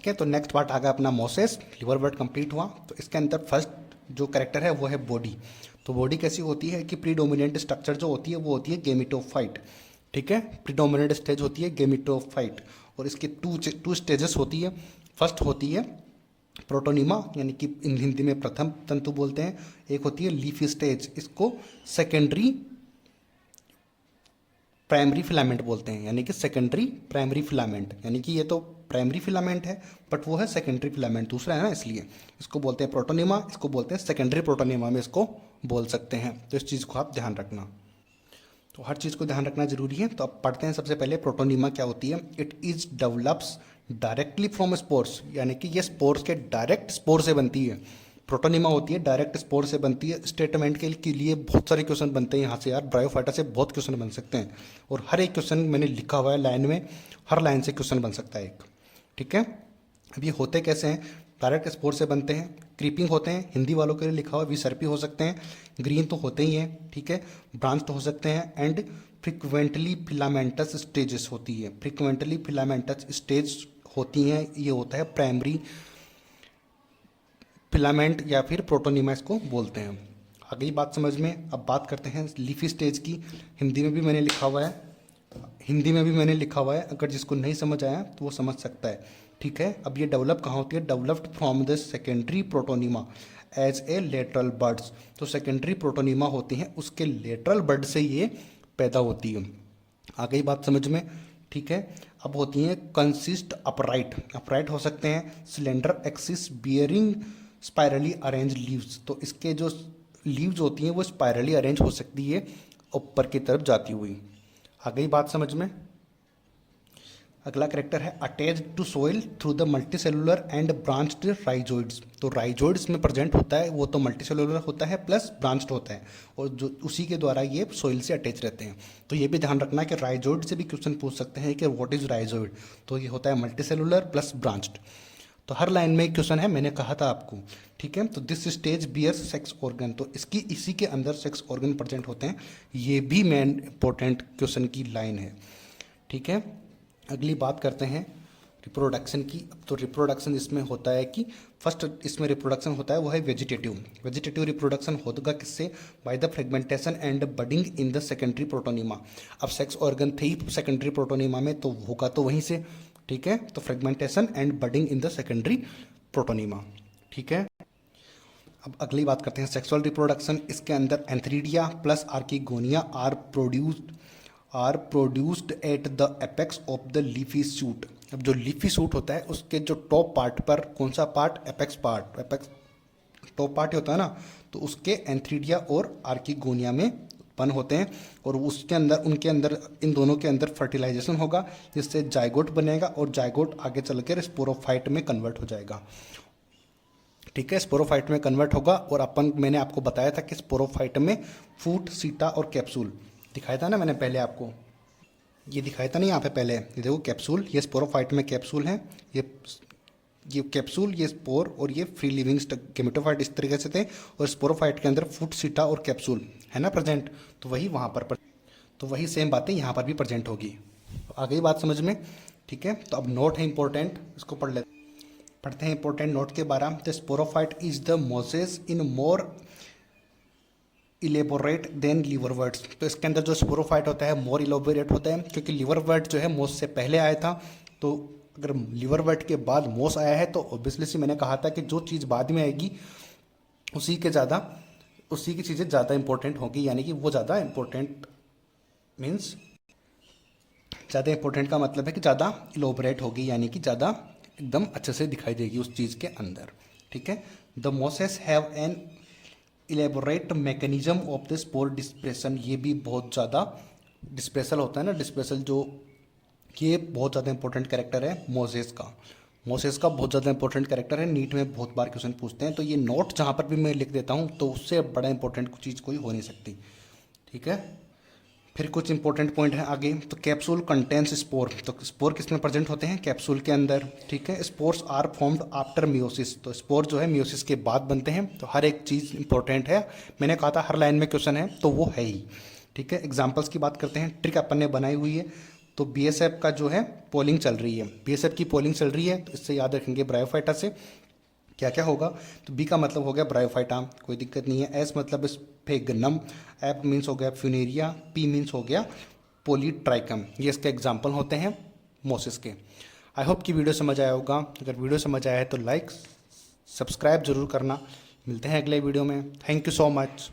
ठीक है, तो नेक्स्ट पार्ट आ गया अपना मोसेस, लिवर वर्ड कंप्लीट हुआ। तो इसके अंदर फर्स्ट जो कैरेक्टर है वो है बॉडी। तो बॉडी कैसी होती है कि प्रीडोमिनेंट स्ट्रक्चर जो होती है वो होती है गेमिटोफाइट। ठीक है, प्रीडोमिनेंट स्टेज होती है गेमिटोफाइट, और इसकी टू स्टेजेस होती है। फर्स्ट होती है प्रोटोनिमा, यानी कि इन हिंदी में प्रथम तंतु बोलते हैं। एक होती है लीफी स्टेज, इसको सेकेंडरी प्राइमरी फिलामेंट बोलते हैं, यानी कि सेकेंडरी प्राइमरी फिलामेंट, यानी कि ये तो प्राइमरी फिलामेंट है बट वो है सेकेंडरी फिलामेंट, दूसरा है ना, इसलिए इसको बोलते हैं प्रोटोनिमा, इसको बोलते हैं सेकेंडरी प्रोटोनिमा में इसको बोल सकते हैं। तो इस चीज़ को आप ध्यान रखना, तो हर चीज़ को ध्यान रखना जरूरी है। तो अब पढ़ते हैं सबसे पहले प्रोटोनिमा क्या होती है। It is develops directly from spores, यानी कि ये स्पोर्स के डायरेक्ट स्पोर से बनती है। प्रोटोनिमा होती है डायरेक्ट स्पोर से बनती है। स्टेटमेंट के लिए बहुत सारे क्वेश्चन बनते हैं यहाँ से यार, ब्रायोफाइटा से बहुत क्वेश्चन बन सकते हैं, और हर एक क्वेश्चन मैंने लिखा हुआ है लाइन में, हर लाइन से क्वेश्चन बन सकता है एक। ठीक है, अब ये होते कैसे हैं। डायरेक्ट स्पोर से बनते हैं, क्रीपिंग होते हैं, हिंदी वालों के लिए लिखा हुआ विसर्पी हो सकते हैं, ग्रीन तो होते ही हैं, ठीक है, ब्रांच तो हो सकते हैं, एंड फ्रिक्वेंटली फिलामेंटस स्टेजेस होती है। फ्रिक्वेंटली फिलामेंटस स्टेज होती हैं, ये होता है प्राइमरी फिलामेंट या फिर प्रोटोनिमा इसको बोलते हैं। आ गई बात समझ में। अब बात करते हैं लीफी स्टेज की। हिंदी में भी मैंने लिखा हुआ है, अगर जिसको नहीं समझ आया तो वो समझ सकता है। ठीक है, अब ये डेवलप कहाँ होती है, developed from the secondary protonema as a lateral buds. तो सेकेंडरी प्रोटोनिमा होती हैं, उसके लेटरल बर्ड से ये पैदा होती है। आ गई बात समझ में। ठीक है, अब होती हैं कंसिस्ट अपराइट हो सकते हैं, cylinder axis bearing spirally arrange leaves. तो इसके जो लीव्स होती हैं वो स्पायरली अरेंज हो सकती है ऊपर की तरफ जाती हुई। आ गई बात समझ में। अगला करेक्टर है attached to soil through the multicellular and branched rhizoids. तो राइजोइड्स में प्रेजेंट होता है, वो तो मल्टीसेलुलर होता है प्लस ब्रांच्ड होता है, और जो उसी के द्वारा ये सोइल से अटैच रहते हैं। तो ये भी ध्यान रखना कि राइजोइड से भी क्वेश्चन पूछ सकते हैं कि व्हाट इज राइजोइड। तो ये होता है मल्टीसेलुलर प्लस ब्रांच्ड। तो हर लाइन में एक क्वेश्चन है, मैंने कहा था आपको। ठीक है, तो this stage bears sex organ, तो इसी के अंदर सेक्स ऑर्गन प्रेजेंट होते हैं। ये भी मेन इंपॉर्टेंट क्वेश्चन की लाइन है। ठीक है, अगली बात करते हैं रिप्रोडक्शन की। तो रिप्रोडक्शन इसमें होता है कि फर्स्ट इसमें रिप्रोडक्शन होता है वो है वेजिटेटिव रिप्रोडक्शन होगा किससे, by the fragmentation and budding in the secondary protonema. अब सेक्स ऑर्गन थे ही सेकेंडरी प्रोटोनिमा में, तो होगा तो वहीं से। ठीक है, तो fragmentation and budding in the secondary protonema. ठीक है, अब अगली बात करते हैं सेक्सुअल रिप्रोडक्शन। इसके अंदर antheridia plus archegonia are produced at the apex of the leafy shoot. अब जो लीफी सूट होता है उसके जो टॉप पार्ट पर, कौन सा पार्ट, एपेक्स टॉप पार्ट होता है ना, तो उसके एंथ्रीडिया और आर्किगोनिया में उत्पन्न होते हैं, और उसके अंदर उनके अंदर इन दोनों के अंदर फर्टिलाइजेशन होगा, जिससे जाइगोट बनेगा, और जाइगोट आगे चलकर स्पोरोफाइट में कन्वर्ट हो जाएगा। ठीक है, स्पोरोफाइट में कन्वर्ट होगा, और मैंने आपको बताया था कि स्पोरोफाइट में फूट, सीटा और कैप्सूल दिखाया था ना मैंने पहले आपको, ये दिखाया था नहीं यहाँ पे पहले, ये देखो कैप्सूल, ये स्पोरोफाइट में कैप्सूल है, ये कैप्सूल, ये स्पोर, और ये फ्री लिविंग गेमेटोफाइट इस तरीके से थे, और स्पोरोफाइट के अंदर फूट, सीटा और कैप्सूल है ना प्रेजेंट। तो वही वहाँ पर तो वही सेम बातें यहाँ पर भी प्रेजेंट होगी। आ गई बात समझ में। ठीक है, तो अब नोट है इंपॉर्टेंट, इसको पढ़ते हैं इंपॉर्टेंट नोट के बारे में। The sporophyte is the mosses in more elaborate than liverworts. तो इसके अंदर जो स्पोरोफाइट होता है मोर इलेबोरेट होता है, क्योंकि लिवरवर्ट जो है मोस से पहले आया था। तो अगर लिवरवर्ट के बाद मोस आया है तो ऑब्वियसली से मैंने कहा था कि जो चीज़ बाद में आएगी उसी की चीज़ें ज़्यादा इंपॉर्टेंट होगी, यानी कि वो ज़्यादा इंपॉर्टेंट मीन्स ज़्यादा इंपॉर्टेंट का मतलब है कि ज़्यादा इलोबरेट होगी, यानी कि ज़्यादा एकदम अच्छे से दिखाई देगी उस चीज़ के अंदर। ठीक है, the Moses have an elaborate mechanism of the spore dissipation. ये भी बहुत ज़्यादा डिस्पेसल होता है ना, डिस्पेसल जो, ये बहुत ज़्यादा इंपॉर्टेंट कैरेक्टर है मोसेस का बहुत ज़्यादा इंपॉर्टेंट कैरेक्टर है। नीट में बहुत बार क्वेश्चन पूछते हैं, तो ये नोट जहाँ पर भी मैं लिख देता हूँ तो उससे बड़ा इंपॉर्टेंट चीज़ कोई हो नहीं सकती। ठीक है, फिर कुछ इंपॉर्टेंट पॉइंट है आगे। तो कैप्सूल कंटेंस स्पोर, तो स्पोर किस में प्रेजेंट होते हैं, कैप्सूल के अंदर। ठीक है, spores are formed after meiosis, तो स्पोर जो है मियोसिस के बाद बनते हैं। तो हर एक चीज़ इंपॉर्टेंट है, मैंने कहा था हर लाइन में क्वेश्चन है, तो वो है ही। ठीक है, एग्जाम्पल्स की बात करते हैं। ट्रिक अपन ने बनाई हुई है, तो बीएसएफ का जो है पोलिंग चल रही है, बीएसएफ की पोलिंग चल रही है, तो इससे याद रखेंगे ब्रायोफाइटा से क्या क्या होगा। तो बी का मतलब हो गया ब्रायोफाइटा, कोई दिक्कत नहीं है। एस मतलब स्फेगनम, एफ मीन्स हो गया फ्यूनेरिया, पी मीन्स हो गया पोलीट्राइकम। ये इसके एग्जाम्पल होते हैं मोसिस के। आई होप कि वीडियो समझ आया होगा। अगर वीडियो समझ आया है तो लाइक सब्सक्राइब जरूर करना। मिलते हैं अगले वीडियो में। Thank you so much.